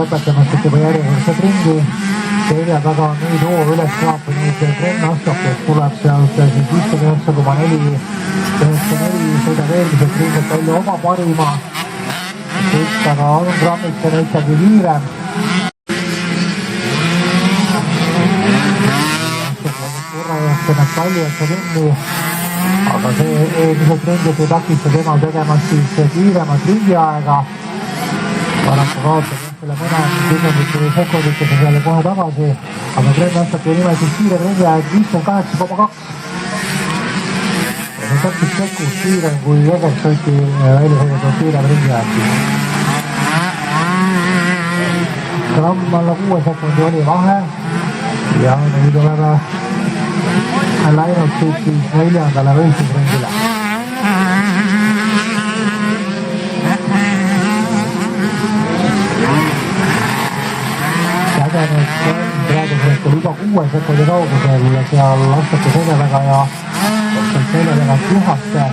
lõpetamas juba järjekordset ringi. Selja taga on nüüd hoo üles vaapa, nüüd trenn astab, kes tuleb sealt 59,4, sõidab eelmiselt ringilt välja oma parima. Sõit aga on grammikene ikkagi kiirem. Korra jääks ennast palju, et see ringi, aga see eelmiselt ringilt ei takista temal tegemas siis kiiremat ringiaega. Paraku kaotab selle mõne kümnendite või sekunditesse selle kohe tagasi, aga trenn astati nimelt siis kiirem ringiaeg 58,2. See on täpselt sekund kiirem kui Jõgevs sõiti väljasõidetud kiirem ringiaeg. Gramm alla 6 sekundi oli vahe ja nüüd oleme läinud siit siis 4. võistlusringile. Praegusel juba 6 sekundi kaugusel seal astute selja taga ja selja taga Puhaste